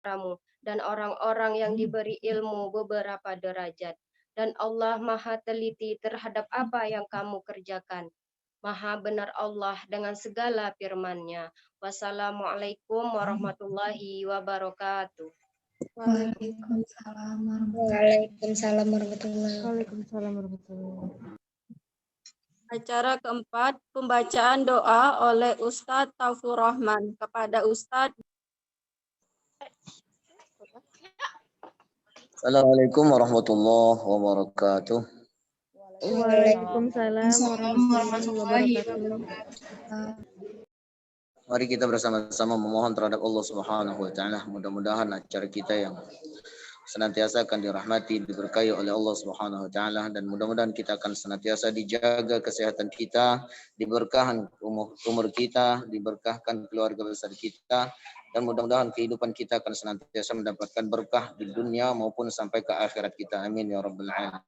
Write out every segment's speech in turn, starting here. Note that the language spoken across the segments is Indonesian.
kamu dan orang-orang yang diberi ilmu beberapa derajat. Dan Allah Maha teliti terhadap apa yang kamu kerjakan. Maha benar Allah dengan segala firman-Nya. Wassalamualaikum warahmatullahi wabarakatuh. Waalaikumsalam Waalaikumsalam warahmatullahi wabarakatuh. Waalaikumsalam warahmatullahi wabarakatuh. Acara keempat, pembacaan doa oleh Ustadz Taufur Rahman. Kepada Ustadz. Assalamualaikum warahmatullahi wabarakatuh. Waalaikumsalam warahmatullahi wabarakatuh. Mari kita bersama-sama memohon terhadap Allah Subhanahu wa taala. Mudah-mudahan acara kita yang senantiasa akan dirahmati, diberkahi oleh Allah Subhanahu wa taala, dan mudah-mudahan kita akan senantiasa dijaga kesehatan kita, diberkahkan umur kita, diberkahkan keluarga besar kita, dan mudah-mudahan kehidupan kita akan senantiasa mendapatkan berkah di dunia maupun sampai ke akhirat kita. Amin ya rabbal alamin.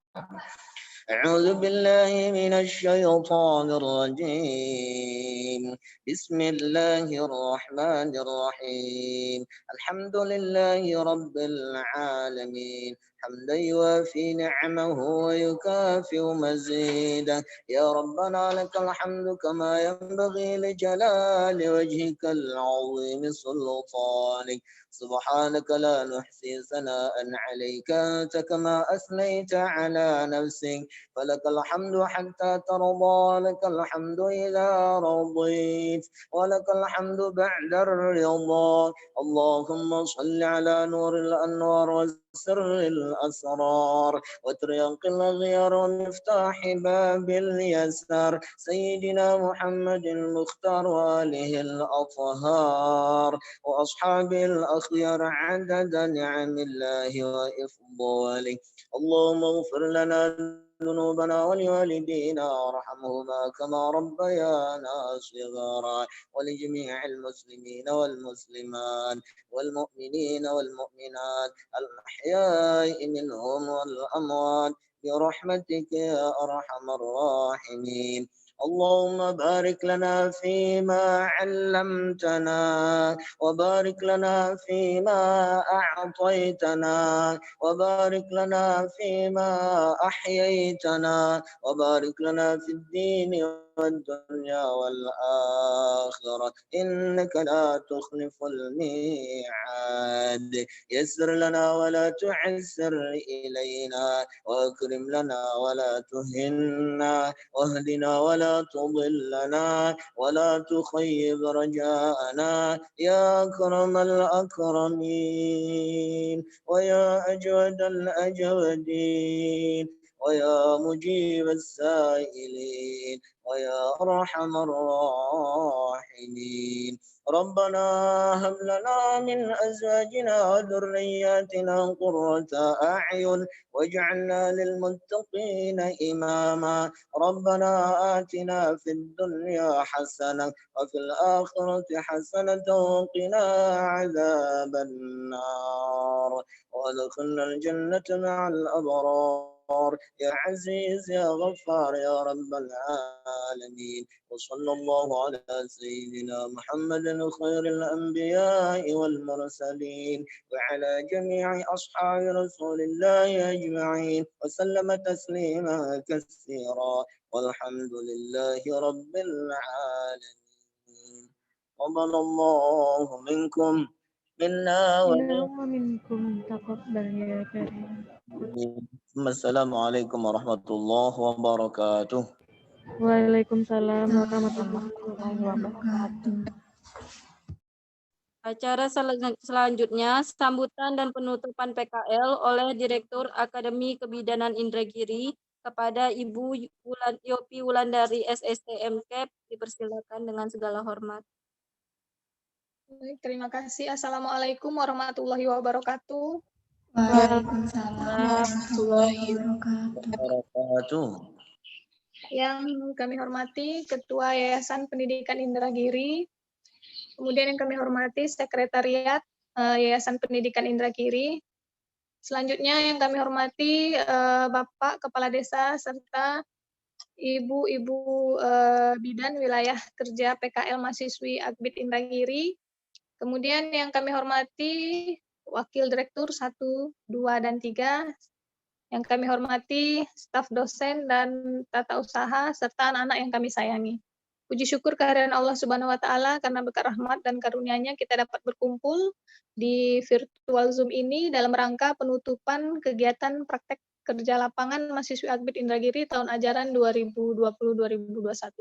أعوذ بالله من الشيطان الرجيم بسم الله الرحمن الرحيم الحمد لله رب العالمين حمدا يوافي نعمه ويكافئ مزيده يا ربنا لك الحمد كما ينبغي لجلال وجهك العظيم سلطانك سبحانك لا نحصي ثناء عليك أنت كما أثنيت على نفسك فلك الحمد حتى ترضى لك الحمد إذا رضيت ولك الحمد بعد الرضا اللهم صل على نور الأنوار وسر الأسرار وتريق الأغيار ومفتاح باب اليسار سيدنا محمد المختار وآله الأطهار وأصحابه الأخيار عدد نعم الله وإفضاله اللهم اغفر لنا ذنوبنا ولوالدينا وارحمهما كما ربيانا صغارا ولجميع المسلمين والمسلمات والمؤمنين والمؤمنات الأحياء منهم والأموات برحمتك يا أرحم الراحمين اللهم بارك لنا فيما علمتنا وبارك لنا فيما أعطيتنا وبارك لنا فيما أحييتنا وبارك لنا في الدين والدنيا والآخرة إنك لا تخلف الميعاد يسر لنا ولا تعسر إلينا وأكرم لنا ولا تهنا واهدنا ولا تضلنا ولا تخيب رجاءنا يا أكرم الأكرمين ويا أجود الأجودين ويا مجيب السائلين ويا أرحم الراحمين ربنا هب لنا من أزواجنا وذرياتنا قرة أعين واجعلنا للمتقين إماما ربنا آتنا في الدنيا حسنة وفي الآخرة حسنة وقنا عذاب النار وادخلنا الجنة مع الأبرار يا عزيز يا غفار يا رب العالمين وصلى الله على سيدنا محمد خير الأنبياء والمرسلين وعلى جميع أصحاب رسول الله أجمعين وسلم تسليما كثيرا والحمد لله رب العالمين قبل الله منكم منا ومنكم تقبل يا كريم. Assalamualaikum warahmatullahi wabarakatuh. Waalaikumsalam warahmatullahi wabarakatuh. Acara selanjutnya, sambutan dan penutupan PKL oleh Direktur Akademi Kebidanan Indragiri kepada Ibu Yopi Wulandari SSTM Kep. Dipersilakan dengan segala hormat. Baik, terima kasih. Assalamualaikum warahmatullahi wabarakatuh. Waalaikumsalam warahmatullahi wabarakatuh. Yang kami hormati Ketua Yayasan Pendidikan Indragiri, kemudian yang kami hormati Sekretariat Yayasan Pendidikan Indragiri, selanjutnya yang kami hormati Bapak Kepala Desa serta Ibu-Ibu Bidan Wilayah Kerja PKL Mahasiswi Akbid Indragiri, kemudian yang kami hormati Wakil Direktur 1, 2, dan 3. Yang kami hormati staf dosen dan tata usaha serta anak-anak yang kami sayangi. Puji syukur kehadiran Allah Subhanahu wa taala karena berkat rahmat dan karunia-Nya kita dapat berkumpul di virtual Zoom ini dalam rangka penutupan kegiatan praktek kerja lapangan mahasiswi Akbid Indragiri tahun ajaran 2020-2021.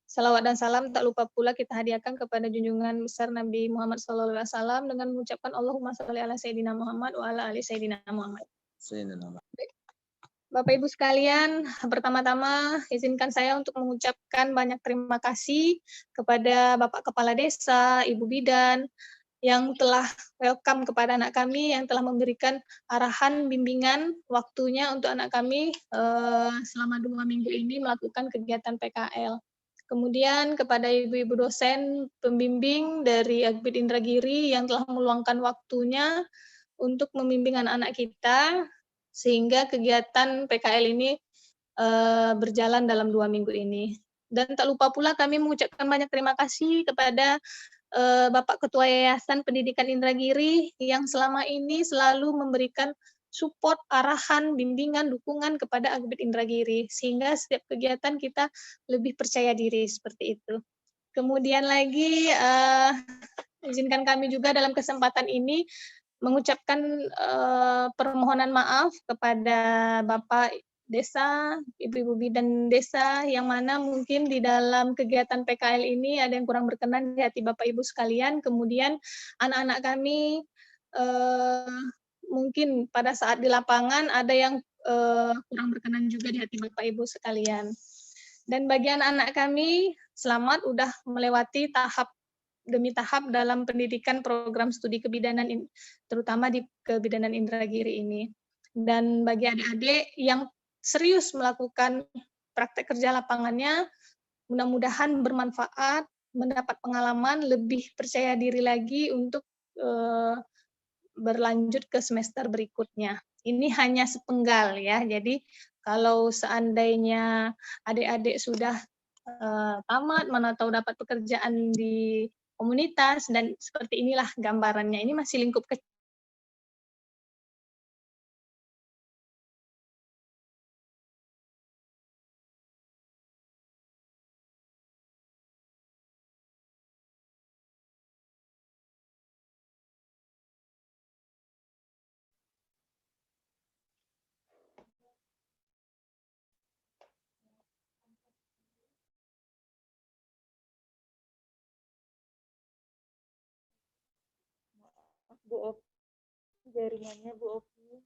Salawat dan salam tak lupa pula kita hadiahkan kepada junjungan besar Nabi Muhammad SAW dengan mengucapkan Allahumma sholli ala Sayyidina Muhammad wa ala ali Sayyidina Muhammad. Bapak Ibu sekalian, pertama-tama izinkan saya untuk mengucapkan banyak terima kasih kepada Bapak Kepala Desa, Ibu Bidan, yang telah welcome kepada anak kami, yang telah memberikan arahan, bimbingan, waktunya untuk anak kami selama 2 minggu ini melakukan kegiatan PKL. Kemudian kepada ibu-ibu dosen pembimbing dari Akbid Indragiri yang telah meluangkan waktunya untuk membimbing anak-anak kita, sehingga kegiatan PKL ini berjalan dalam 2 minggu ini. Dan tak lupa pula kami mengucapkan banyak terima kasih kepada Bapak Ketua Yayasan Pendidikan Indragiri yang selama ini selalu memberikan support, arahan, bimbingan, dukungan kepada Akbid Indragiri, sehingga setiap kegiatan kita lebih percaya diri seperti itu. Kemudian lagi izinkan kami juga dalam kesempatan ini mengucapkan permohonan maaf kepada Bapak Desa, Ibu-Ibu Bidan Desa, yang mana mungkin di dalam kegiatan PKL ini ada yang kurang berkenan di hati Bapak Ibu sekalian. Kemudian anak-anak kami mungkin pada saat di lapangan ada yang kurang berkenan juga di hati Bapak Ibu sekalian. Dan bagi anak-anak kami, selamat udah melewati tahap demi tahap dalam pendidikan program studi kebidanan, terutama di kebidanan Indragiri ini. Dan bagi adik-adik yang serius melakukan praktek kerja lapangannya, mudah-mudahan bermanfaat, mendapat pengalaman, lebih percaya diri lagi untuk berlanjut ke semester berikutnya. Ini hanya sepenggal ya, jadi kalau seandainya adik-adik sudah tamat, mana tahu dapat pekerjaan di komunitas, dan seperti inilah gambarannya. Ini masih lingkup kecil. Bu Opi, jaringannya Bu Opi.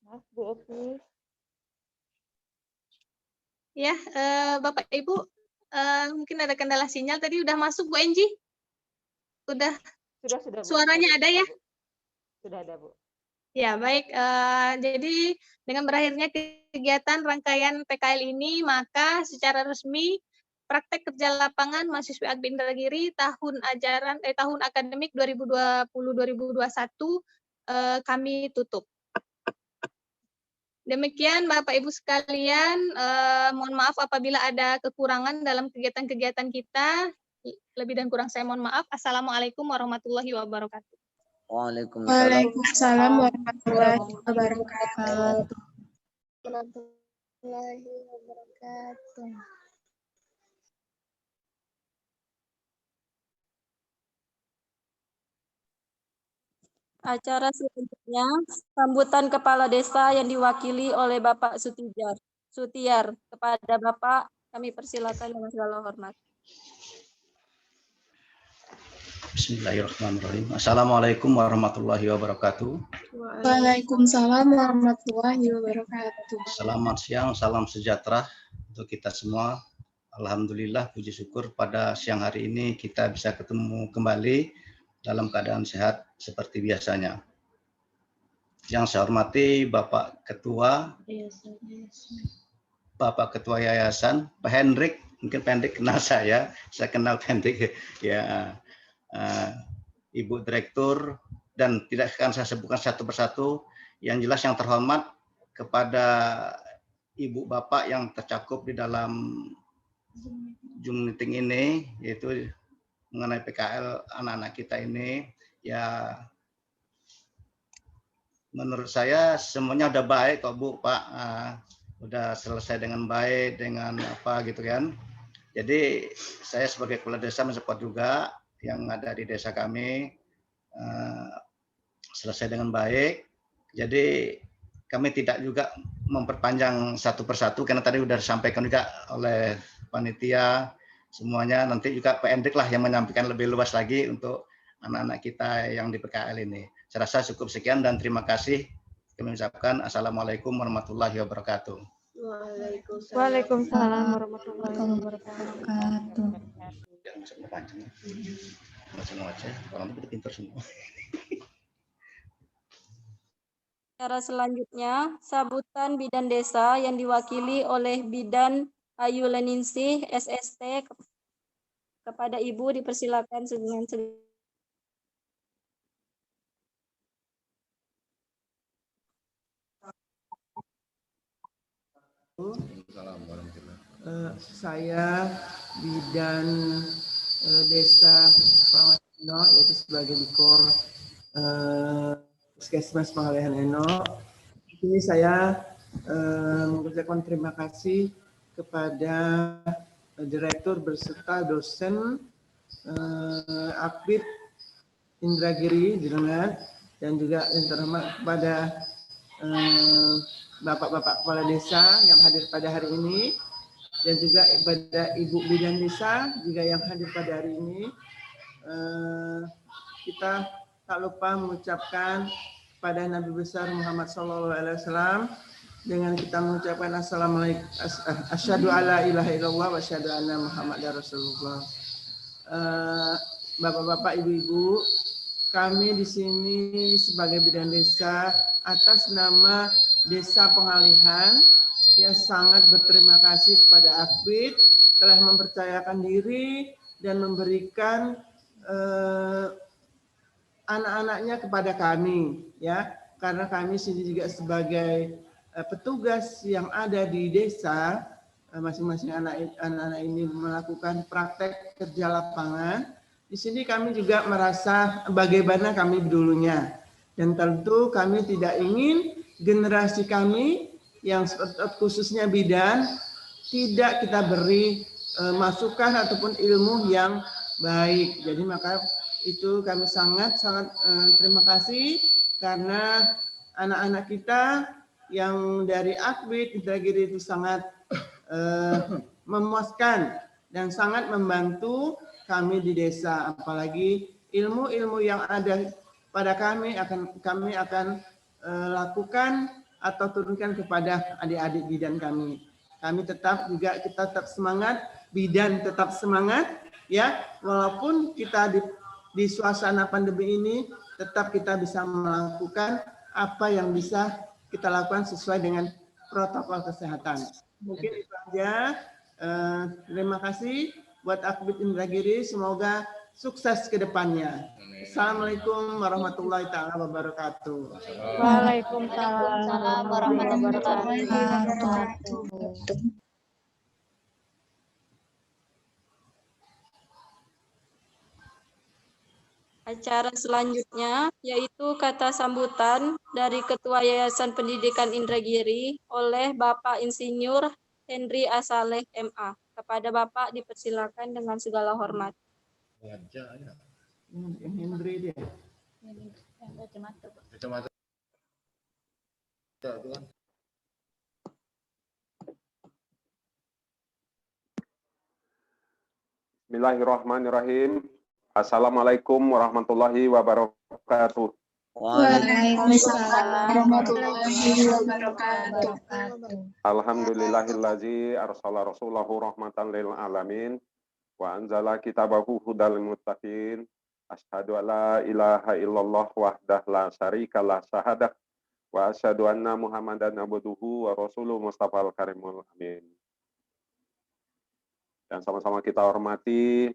Maaf Bu Opi. Ya, Bapak Ibu, mungkin ada kendala sinyal. Tadi udah masuk Bu Enji? Udah. Sudah Bu. Suaranya ada ya? Sudah ada Bu. Ya, baik. Jadi dengan berakhirnya kegiatan rangkaian PKL ini, maka secara resmi praktek kerja lapangan mahasiswi Akbid Indragiri tahun akademik 2020-2021 kami tutup. Demikian Bapak Ibu sekalian, mohon maaf apabila ada kekurangan dalam kegiatan-kegiatan kita. Lebih dan kurang saya mohon maaf. Assalamualaikum warahmatullahi wabarakatuh. Waalaikumsalam warahmatullahi wabarakatuh. Warahmatullahi wabarakatuh. Acara selanjutnya, sambutan Kepala Desa yang diwakili oleh Bapak Sutiar. Kepada Bapak, kami persilakan dengan segala hormat. Bismillahirrahmanirrahim. Assalamualaikum warahmatullahi wabarakatuh. Waalaikumsalam warahmatullahi wabarakatuh. Selamat siang, salam sejahtera untuk kita semua. Alhamdulillah, puji syukur pada siang hari ini kita bisa ketemu kembali dalam keadaan sehat seperti biasanya. Yang saya hormati Bapak Ketua Yayasan, Pak Hendrik, mungkin Pak Hendrik kenal saya kenal Pak Hendrik ya. Ibu Direktur, dan tidak akan saya sebutkan satu persatu. Yang jelas yang terhormat kepada Ibu Bapak yang tercakup di dalam Zoom meeting ini, yaitu mengenai PKL anak-anak kita ini. Ya, menurut saya semuanya udah baik kok Bu, Pak. Udah selesai dengan baik, dengan apa gitu kan. Jadi saya sebagai kepala desa mensupport juga yang ada di desa kami selesai dengan baik. Jadi kami tidak juga memperpanjang satu persatu karena tadi sudah disampaikan juga oleh panitia semuanya. Nanti juga Pak Hendrik lah yang menyampaikan lebih luas lagi untuk anak-anak kita yang di PKL ini. Saya rasa cukup sekian dan terima kasih. Kami ucapkan Assalamualaikum warahmatullahi wabarakatuh. Waalaikumsalam warahmatullahi Wabarakatuh. Jangan masuk panjang. Semua aja, orang itu pintar semua. Acara selanjutnya, sambutan Bidan Desa yang diwakili oleh Bidan Ayu Leningsih, SST. Kepada Ibu dipersilakan dengan Saya Bidan Desa Pangalehan Eno, yaitu sebagai Dikor Puskesmas Pangalehan Eno. Di sini saya mengucapkan terima kasih kepada Direktur beserta dosen Akbid Indragiri Direngat, dan juga yang terhormat kepada Bapak-bapak kepala desa yang hadir pada hari ini, dan juga kepada Ibu Bidan Desa juga yang hadir pada hari ini. Kita tak lupa mengucapkan pada Nabi besar Muhammad SAW dengan kita mengucapkan Assalamualaikum, asyhadu alla ilaha illallah wa asyhadu anna Muhammadar Rasulullah. Bapak-bapak, ibu-ibu, kami di sini sebagai Bidan Desa atas nama Desa Pengalihan ya sangat berterima kasih kepada Akbid telah mempercayakan diri dan memberikan anak-anaknya kepada kami, ya, karena kami sini juga sebagai petugas yang ada di desa, masing-masing anak-anak ini melakukan praktek kerja lapangan. Di sini kami juga merasa bagaimana kami dulunya, dan tentu kami tidak ingin generasi kami yang khususnya bidan tidak kita beri masukan ataupun ilmu yang baik. Jadi maka itu kami sangat terima kasih karena anak-anak kita yang dari Akbid Indragiri itu sangat memuaskan dan sangat membantu kami di desa. Apalagi ilmu-ilmu yang ada pada kami akan lakukan atau turunkan kepada adik-adik bidan kami. Kami tetap juga kita tetap semangat, bidan tetap semangat ya, walaupun kita di suasana pandemi ini tetap kita bisa melakukan apa yang bisa kita lakukan sesuai dengan protokol kesehatan. Mungkin itu aja. Terima kasih buat Akbid Indragiri, semoga sukses ke depannya. Assalamualaikum warahmatullahi taala wabarakatuh. Waalaikumsalam warahmatullahi wabarakatuh. Acara selanjutnya yaitu kata sambutan dari Ketua Yayasan Pendidikan Indragiri oleh Bapak Insinyur Henry Asaleh MA. Kepada Bapak dipersilakan dengan segala hormat. Henry dia. Bismillahirrahmanirrahim. Assalamualaikum warahmatullahi wabarakatuh. Waalaikumsalam warahmatullahi wabarakatuh. Alhamdulillahillazi arsala rasulahu rahmatan lil alamin wa anzala kitabahu hudal muttaqin. Asyhadu alla ilaha illallah wahdah la syarikalah syahadah wa asyhadu anna Muhammadan abduhu wa rasuluhu mustafal karimul amin. Dan sama-sama kita hormati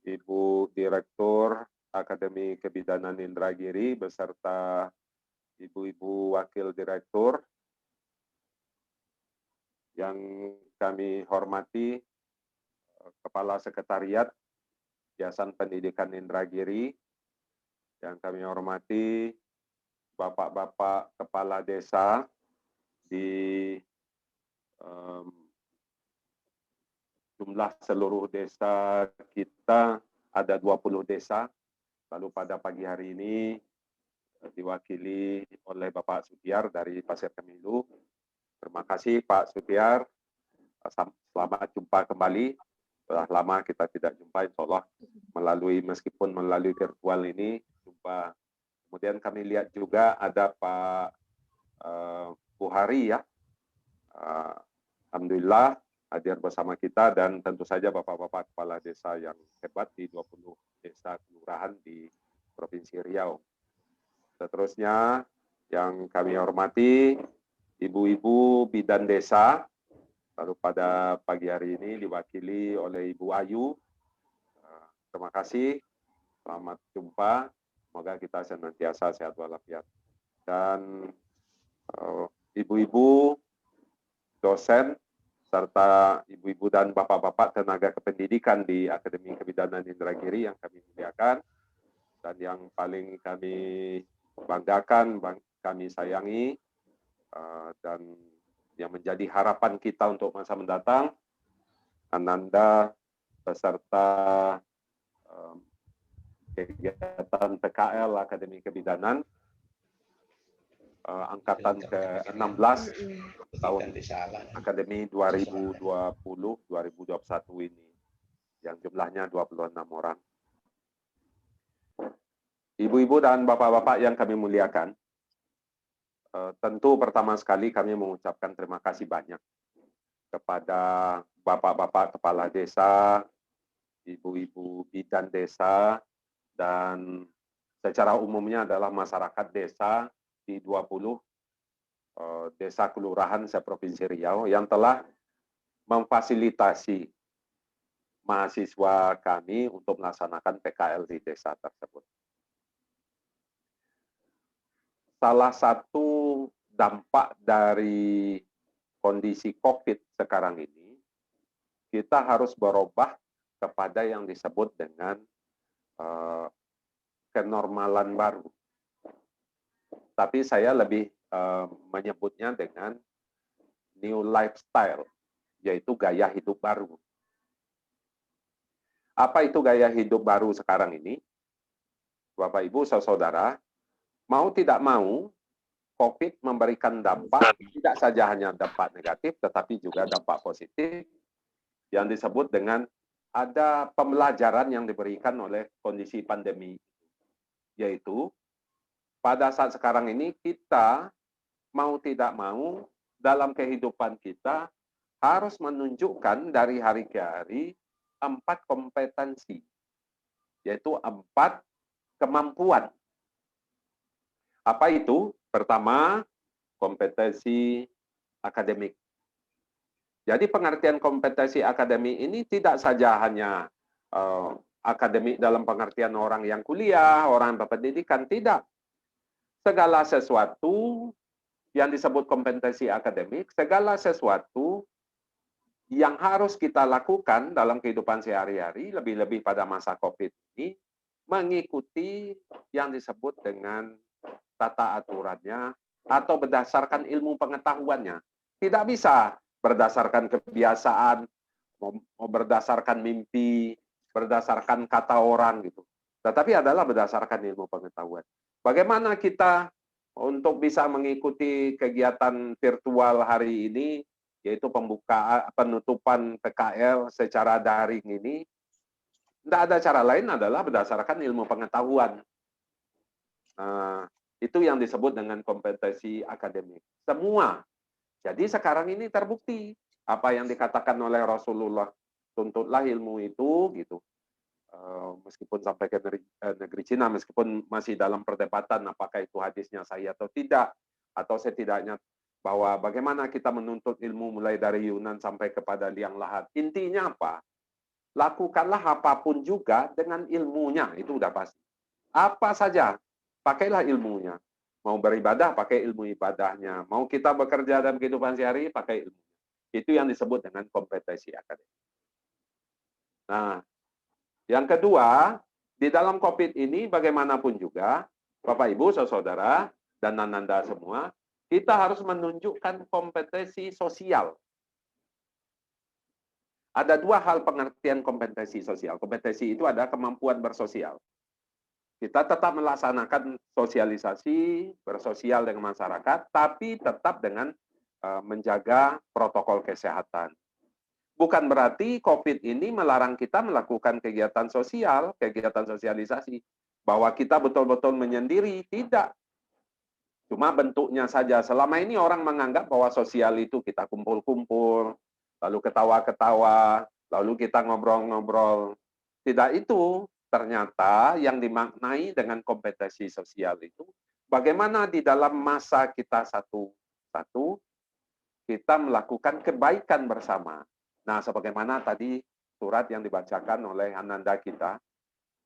Ibu Direktur Akademi Kebidanan Indragiri beserta Ibu-Ibu Wakil Direktur yang kami hormati Kepala Sekretariat Yayasan Pendidikan Indragiri, yang kami hormati Bapak-Bapak Kepala Desa di jumlah seluruh desa kita ada 20 desa. Lalu pada pagi hari ini diwakili oleh Bapak Sutiar dari Pasir Kemilu. Terima kasih Pak Sutiar. Selamat jumpa kembali. Sudah lama kita tidak jumpa, insya Allah meskipun melalui virtual ini jumpa. Kemudian kami lihat juga ada Pak Buhari ya. Alhamdulillah hadir bersama kita, dan tentu saja Bapak-Bapak Kepala Desa yang hebat di 20 desa kelurahan di Provinsi Riau. Seterusnya yang kami hormati Ibu-Ibu Bidan Desa, lalu pada pagi hari ini diwakili oleh Ibu Ayu. Terima kasih, selamat jumpa, semoga kita senantiasa sehat walafiat. Dan Ibu-Ibu dosen, serta ibu-ibu dan bapak-bapak tenaga kependidikan di Akademi Kebidanan Indragiri yang kami muliakan, dan yang paling kami banggakan, kami sayangi, dan yang menjadi harapan kita untuk masa mendatang, Ananda beserta kegiatan PKL Akademi Kebidanan angkatan ke-16 tahun Akademi 2020-2021 ini, yang jumlahnya 26 orang. Ibu-ibu dan bapak-bapak yang kami muliakan, tentu pertama sekali kami mengucapkan terima kasih banyak kepada bapak-bapak kepala desa, ibu-ibu bidan desa, dan secara umumnya adalah masyarakat desa di 20 desa kelurahan se-Provinsi Riau yang telah memfasilitasi mahasiswa kami untuk melaksanakan PKL di desa tersebut. Salah satu dampak dari kondisi COVID sekarang ini, kita harus berubah kepada yang disebut dengan kenormalan baru. Tapi saya lebih menyebutnya dengan new lifestyle, yaitu gaya hidup baru. Apa itu gaya hidup baru sekarang ini? Bapak, Ibu, saudara, mau tidak mau, COVID memberikan dampak, tidak saja hanya dampak negatif, tetapi juga dampak positif, yang disebut dengan ada pembelajaran yang diberikan oleh kondisi pandemi, yaitu pada saat sekarang ini kita mau tidak mau dalam kehidupan kita harus menunjukkan dari hari ke hari 4 kompetensi, yaitu 4 kemampuan. Apa itu? Pertama, kompetensi akademik. Jadi pengertian kompetensi akademik ini tidak saja hanya akademik dalam pengertian orang yang kuliah, orang yang berpendidikan, tidak. Segala sesuatu yang disebut kompetensi akademik, segala sesuatu yang harus kita lakukan dalam kehidupan sehari-hari, lebih-lebih pada masa COVID ini, mengikuti yang disebut dengan tata aturannya atau berdasarkan ilmu pengetahuannya. Tidak bisa berdasarkan kebiasaan, berdasarkan mimpi, berdasarkan kata orang gitu. Tetapi adalah berdasarkan ilmu pengetahuan. Bagaimana kita untuk bisa mengikuti kegiatan virtual hari ini, yaitu penutupan PKL secara daring ini, tidak ada cara lain adalah berdasarkan ilmu pengetahuan. Itu yang disebut dengan kompetensi akademik. Semua. Jadi sekarang ini terbukti apa yang dikatakan oleh Rasulullah, tuntutlah ilmu itu, gitu. Meskipun sampai ke negeri Cina, meskipun masih dalam perdebatan apakah itu hadisnya sahih atau tidak, atau setidaknya bahwa bagaimana kita menuntut ilmu mulai dari Yunan sampai kepada liang lahat. Intinya apa? Lakukanlah apapun juga dengan ilmunya, itu udah pasti. Apa saja, pakailah ilmunya. Mau beribadah, pakai ilmu ibadahnya. Mau kita bekerja dalam kehidupan sehari, pakai ilmu. Itu yang disebut dengan kompetensi akademik. Nah, yang kedua, di dalam COVID ini bagaimanapun juga, Bapak Ibu, saudara, dan Ananda semua, kita harus menunjukkan kompetensi sosial. Ada dua hal pengertian kompetensi sosial. Kompetensi itu adalah kemampuan bersosial. Kita tetap melaksanakan sosialisasi, bersosial dengan masyarakat, tapi tetap dengan menjaga protokol kesehatan. Bukan berarti COVID ini melarang kita melakukan kegiatan sosial, kegiatan sosialisasi. Bahwa kita betul-betul menyendiri, tidak. Cuma bentuknya saja. Selama ini orang menganggap bahwa sosial itu kita kumpul-kumpul, lalu ketawa-ketawa, lalu kita ngobrol-ngobrol. Tidak itu. Ternyata yang dimaknai dengan kompetensi sosial itu, bagaimana di dalam masa kita satu-satu, kita melakukan kebaikan bersama. Nah, sebagaimana tadi surat yang dibacakan oleh Ananda kita,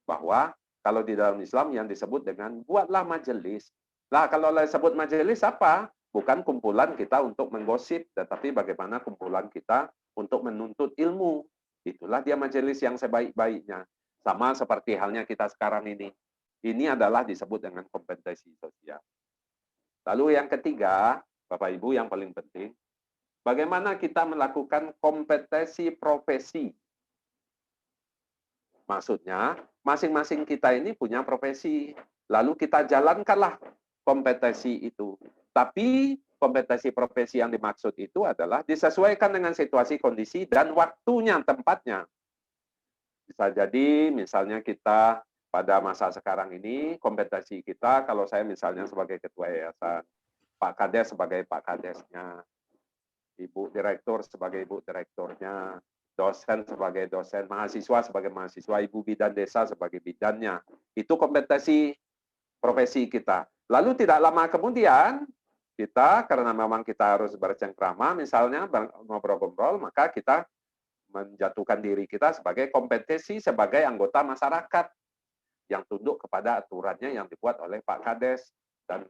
bahwa kalau di dalam Islam yang disebut dengan buatlah majelis. Nah, kalau disebut majelis apa? Bukan kumpulan kita untuk menggosip, tetapi bagaimana kumpulan kita untuk menuntut ilmu. Itulah dia majelis yang sebaik-baiknya. Sama seperti halnya kita sekarang ini. Ini adalah disebut dengan kompetensi sosial. Lalu yang ketiga, Bapak Ibu, yang paling penting, bagaimana kita melakukan kompetensi profesi. Maksudnya, masing-masing kita ini punya profesi. Lalu kita jalankanlah kompetensi itu. Tapi kompetensi profesi yang dimaksud itu adalah disesuaikan dengan situasi, kondisi, dan waktunya, tempatnya. Bisa jadi misalnya kita pada masa sekarang ini, kompetensi kita, kalau saya misalnya sebagai ketua yayasan, Pak Kades sebagai Pak Kadesnya, Ibu Direktur sebagai Ibu Direkturnya, dosen sebagai dosen, mahasiswa sebagai mahasiswa, Ibu Bidan Desa sebagai bidannya. Itu kompetensi profesi kita. Lalu tidak lama kemudian, kita, karena memang kita harus bercengkrama, misalnya ngobrol-ngobrol, maka kita menjatuhkan diri kita sebagai kompetensi sebagai anggota masyarakat yang tunduk kepada aturannya yang dibuat oleh Pak Kades dan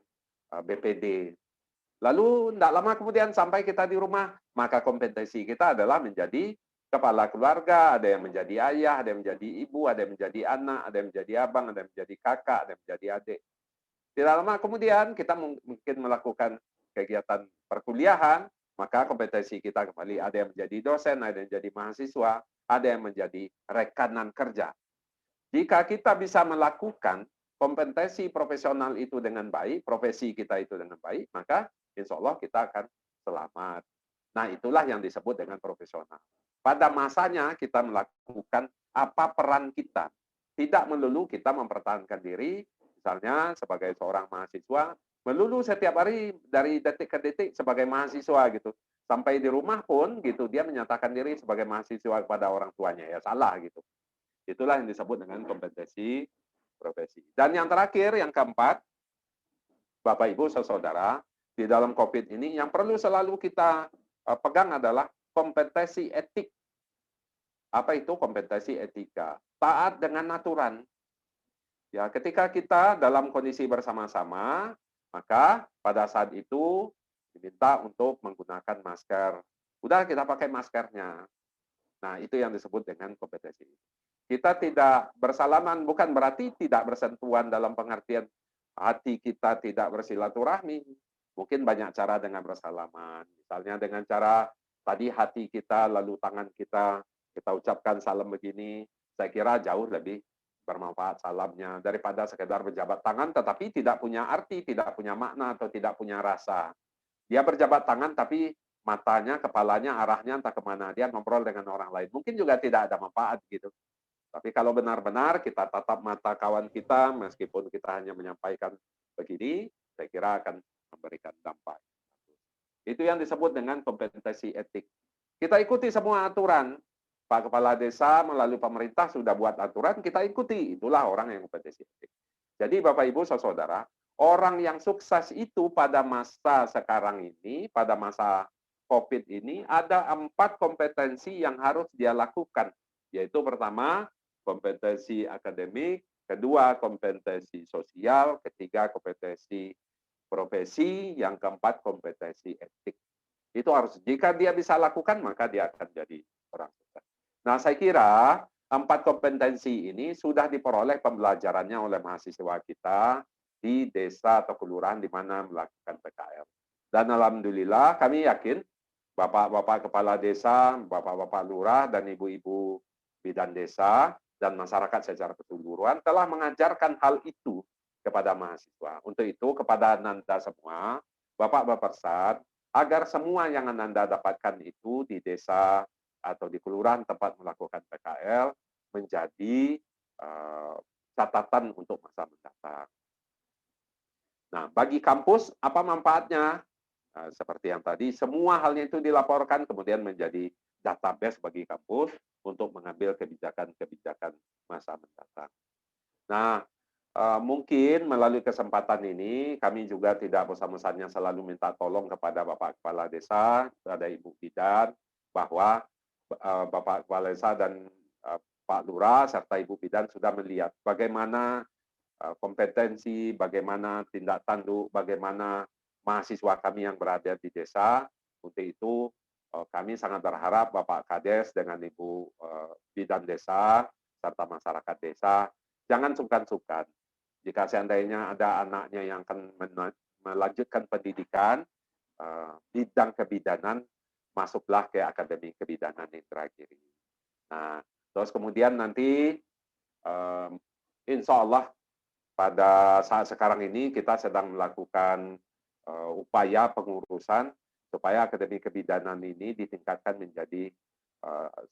BPD. Lalu tidak lama kemudian sampai kita di rumah, maka kompetensi kita adalah menjadi kepala keluarga, ada yang menjadi ayah, ada yang menjadi ibu, ada yang menjadi anak, ada yang menjadi abang, ada yang menjadi kakak, ada yang menjadi adik. Tidak lama kemudian kita mungkin melakukan kegiatan perkuliahan, maka kompetensi kita kembali ada yang menjadi dosen, ada yang menjadi mahasiswa, ada yang menjadi rekanan kerja. Jika kita bisa melakukan kompetensi profesional itu dengan baik, profesi kita itu dengan baik, maka insya Allah kita akan selamat. Nah, itulah yang disebut dengan profesional. Pada masanya kita melakukan apa peran kita. Tidak melulu kita mempertahankan diri, misalnya sebagai seorang mahasiswa, melulu setiap hari dari detik ke detik sebagai mahasiswa gitu. Sampai di rumah pun gitu dia menyatakan diri sebagai mahasiswa kepada orang tuanya, ya salah gitu. Itulah yang disebut dengan kompetensi profesi. Dan yang terakhir, yang keempat, Bapak Ibu saudara, di dalam COVID ini yang perlu selalu kita pegang adalah kompetensi etik. Apa itu kompetensi etika? Taat dengan aturan. Ya, ketika kita dalam kondisi bersama-sama, maka pada saat itu diminta untuk menggunakan masker. Udah kita pakai maskernya. Nah, itu yang disebut dengan kompetensi. Kita tidak bersalaman, bukan berarti tidak bersentuhan dalam pengertian hati kita tidak bersilaturahmi. Mungkin banyak cara dengan bersalaman. Misalnya dengan cara tadi hati kita, lalu tangan kita ucapkan salam begini, saya kira jauh lebih bermanfaat salamnya daripada sekedar berjabat tangan tetapi tidak punya arti, tidak punya makna atau tidak punya rasa. Dia berjabat tangan tapi matanya, kepalanya, arahnya entah kemana, dia ngobrol dengan orang lain. Mungkin juga tidak ada manfaat gitu. Tapi kalau benar-benar kita tatap mata kawan kita, meskipun kita hanya menyampaikan begini, saya kira akan memberikan dampak. Itu yang disebut dengan kompetensi etik. Kita ikuti semua aturan. Pak Kepala Desa melalui pemerintah sudah buat aturan, kita ikuti. Itulah orang yang kompetensi etik. Jadi Bapak Ibu saudara, orang yang sukses itu pada masa sekarang ini, pada masa COVID ini, ada 4 kompetensi yang harus dia lakukan. Yaitu pertama, kompetensi akademik, kedua, kompetensi sosial, ketiga, kompetensi profesi, yang keempat, kompetensi etik. Itu harus, jika dia bisa lakukan, maka dia akan jadi orang sukses. Nah, saya kira 4 kompetensi ini sudah diperoleh pembelajarannya oleh mahasiswa kita di desa atau kelurahan di mana melakukan PKL. Dan alhamdulillah kami yakin bapak-bapak kepala desa, bapak-bapak lurah, dan ibu-ibu bidan desa, dan masyarakat secara keseluruhan telah mengajarkan hal itu kepada mahasiswa. Untuk itu, kepada Anda semua, Bapak-Bapak Persat, agar semua yang Anda dapatkan itu di desa atau di kelurahan tempat melakukan PKL menjadi catatan untuk masa mendatang. Nah, bagi kampus, apa manfaatnya? Seperti yang tadi, semua halnya itu dilaporkan, kemudian menjadi database bagi kampus untuk mengambil kebijakan-kebijakan masa mendatang. Nah, mungkin melalui kesempatan ini, kami juga tidak bosan-bosannya selalu minta tolong kepada Bapak Kepala Desa, kepada Ibu Bidan, bahwa Bapak Kepala Desa dan Pak Lurah, serta Ibu Bidan sudah melihat bagaimana kompetensi, bagaimana tindak tanduk, bagaimana mahasiswa kami yang berada di desa. Untuk itu, kami sangat berharap Bapak Kades dengan Ibu Bidan Desa, serta masyarakat desa, jangan sungkan-sungkan. Jika seandainya ada anaknya yang akan melanjutkan pendidikan, bidang kebidanan, masuklah ke Akademi Kebidanan Indragiri. Nah, terus kemudian nanti, insya Allah pada saat sekarang ini kita sedang melakukan upaya pengurusan supaya Akademi Kebidanan ini ditingkatkan menjadi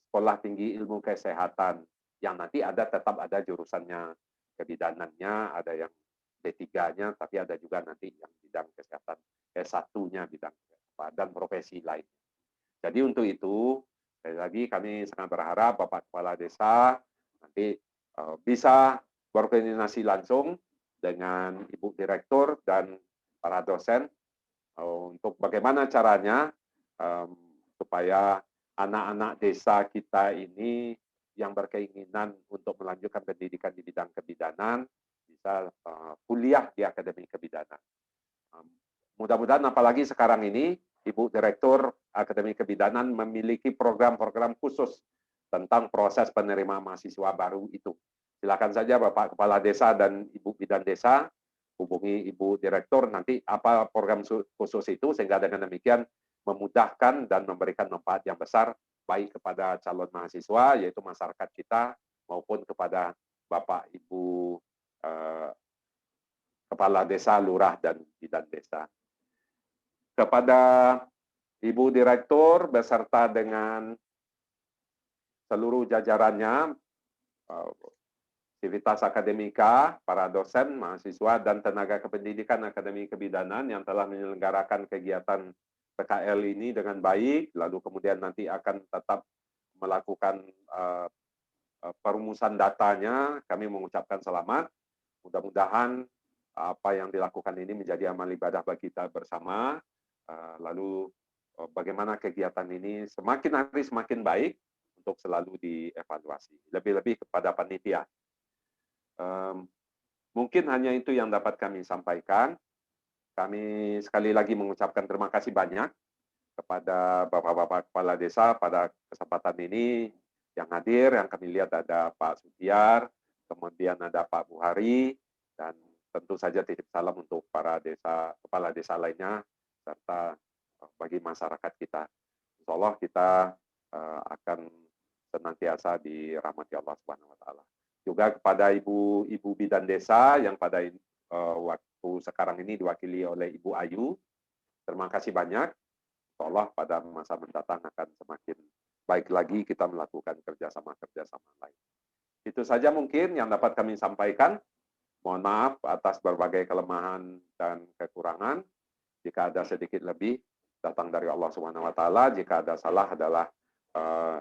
sekolah tinggi ilmu kesehatan yang nanti tetap ada jurusannya kebidanannya, ada yang D3-nya, tapi ada juga nanti yang bidang kesehatan S1-nya bidang dan profesi lain. Jadi untuk itu, sekali lagi kami sangat berharap Bapak Kepala Desa nanti bisa berkoordinasi langsung dengan Ibu Direktur dan para dosen untuk bagaimana caranya supaya anak-anak desa kita ini yang berkeinginan untuk melanjutkan pendidikan di bidang kebidanan bisa kuliah di Akademi Kebidanan. Mudah-mudahan apalagi sekarang ini Ibu Direktur Akademi Kebidanan memiliki program-program khusus tentang proses penerimaan mahasiswa baru itu. Silakan saja Bapak Kepala Desa dan Ibu Bidan Desa hubungi Ibu Direktur nanti apa program khusus itu, sehingga dengan demikian memudahkan dan memberikan manfaat yang besar baik kepada calon mahasiswa, yaitu masyarakat kita, maupun kepada Bapak Ibu Kepala Desa, Lurah, dan Bidan Desa. Kepada Ibu Direktur beserta dengan seluruh jajarannya, Civitas Akademika, para dosen, mahasiswa, dan tenaga kependidikan Akademi Kebidanan yang telah menyelenggarakan kegiatan PKL ini dengan baik, lalu kemudian nanti akan tetap melakukan perumusan datanya. Kami mengucapkan selamat. Mudah-mudahan apa yang dilakukan ini menjadi amal ibadah bagi kita bersama. Lalu bagaimana kegiatan ini semakin hari semakin baik untuk selalu dievaluasi. Lebih-lebih kepada panitia. Mungkin hanya itu yang dapat kami sampaikan. Kami sekali lagi mengucapkan terima kasih banyak kepada Bapak-Bapak Kepala Desa pada kesempatan ini yang hadir, yang kami lihat ada Pak Sudiar, kemudian ada Pak Buhari, dan tentu saja titip salam untuk para kepala desa lainnya, serta bagi masyarakat kita. Insya Allah kita akan senantiasa dirahmati Allah Subhanahu wa Ta'ala. Juga kepada ibu bidan desa yang pada waktu sekarang ini diwakili oleh Ibu Ayu. Terima kasih banyak. Insya Allah pada masa mendatang akan semakin baik lagi kita melakukan kerjasama lain. Itu saja mungkin yang dapat kami sampaikan. Mohon maaf atas berbagai kelemahan dan kekurangan. Jika ada sedikit lebih, datang dari Allah Subhanahu wa Ta'ala. Jika ada salah adalah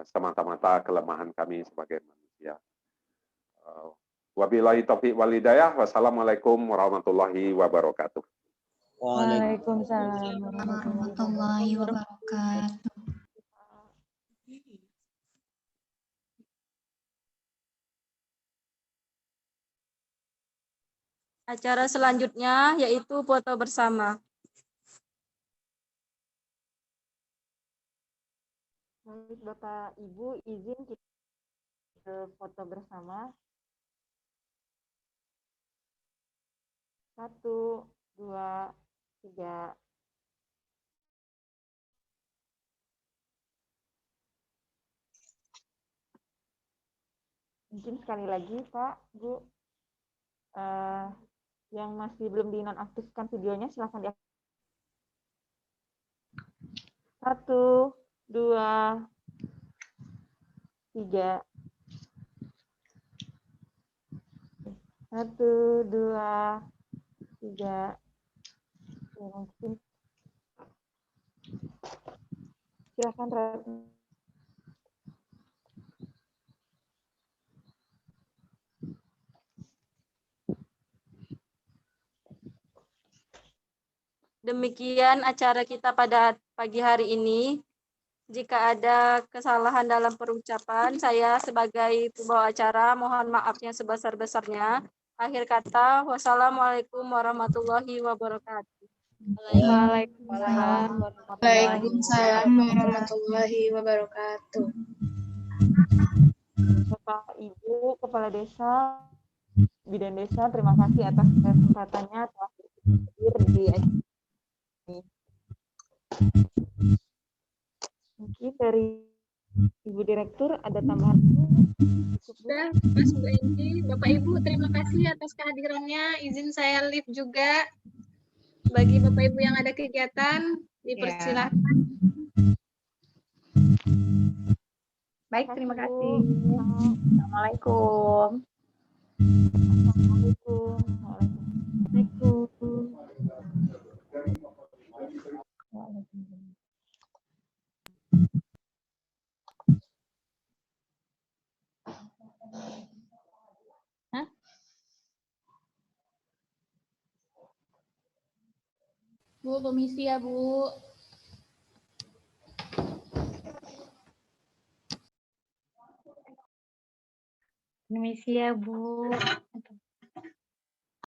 semata-mata kelemahan kami sebagai manusia. Wabillahi taufiq wal hidayah. Wassalamualaikum warahmatullahi wabarakatuh. Waalaikumsalam warahmatullahi wabarakatuh. Acara selanjutnya yaitu foto bersama. Baik, Bapak Ibu, izin kita foto bersama. 1, 2, 3. Mungkin sekali lagi Pak, Bu, yang masih belum dinonaktifkan videonya silahkan di 1, 2, 3. 1, 2, 3. Ya, mungkin silahkan Ratna. Demikian acara kita pada pagi hari ini. Jika ada kesalahan dalam perucapan, saya sebagai pembawa acara mohon maafnya sebesar-besarnya. Akhir kata, wassalamualaikum warahmatullahi wabarakatuh. Waalaikumsalam. Waalaikumsalam warahmatullahi wabarakatuh. Bapak Ibu Kepala Desa, Bidan Desa, terima kasih atas kesempatannya telah hadir di ini. Mungkin dari Ibu Direktur ada tambahan? Sudah, Mas Bu Eni, Bapak Ibu, terima kasih atas kehadirannya. Izin saya live juga. Bagi Bapak Ibu yang ada kegiatan, dipersilahkan. Baik, terima kasih. Assalamualaikum. Assalamualaikum. Waalaikumsalam. Bu, permisi ya, Bu. Permisi ya, Bu.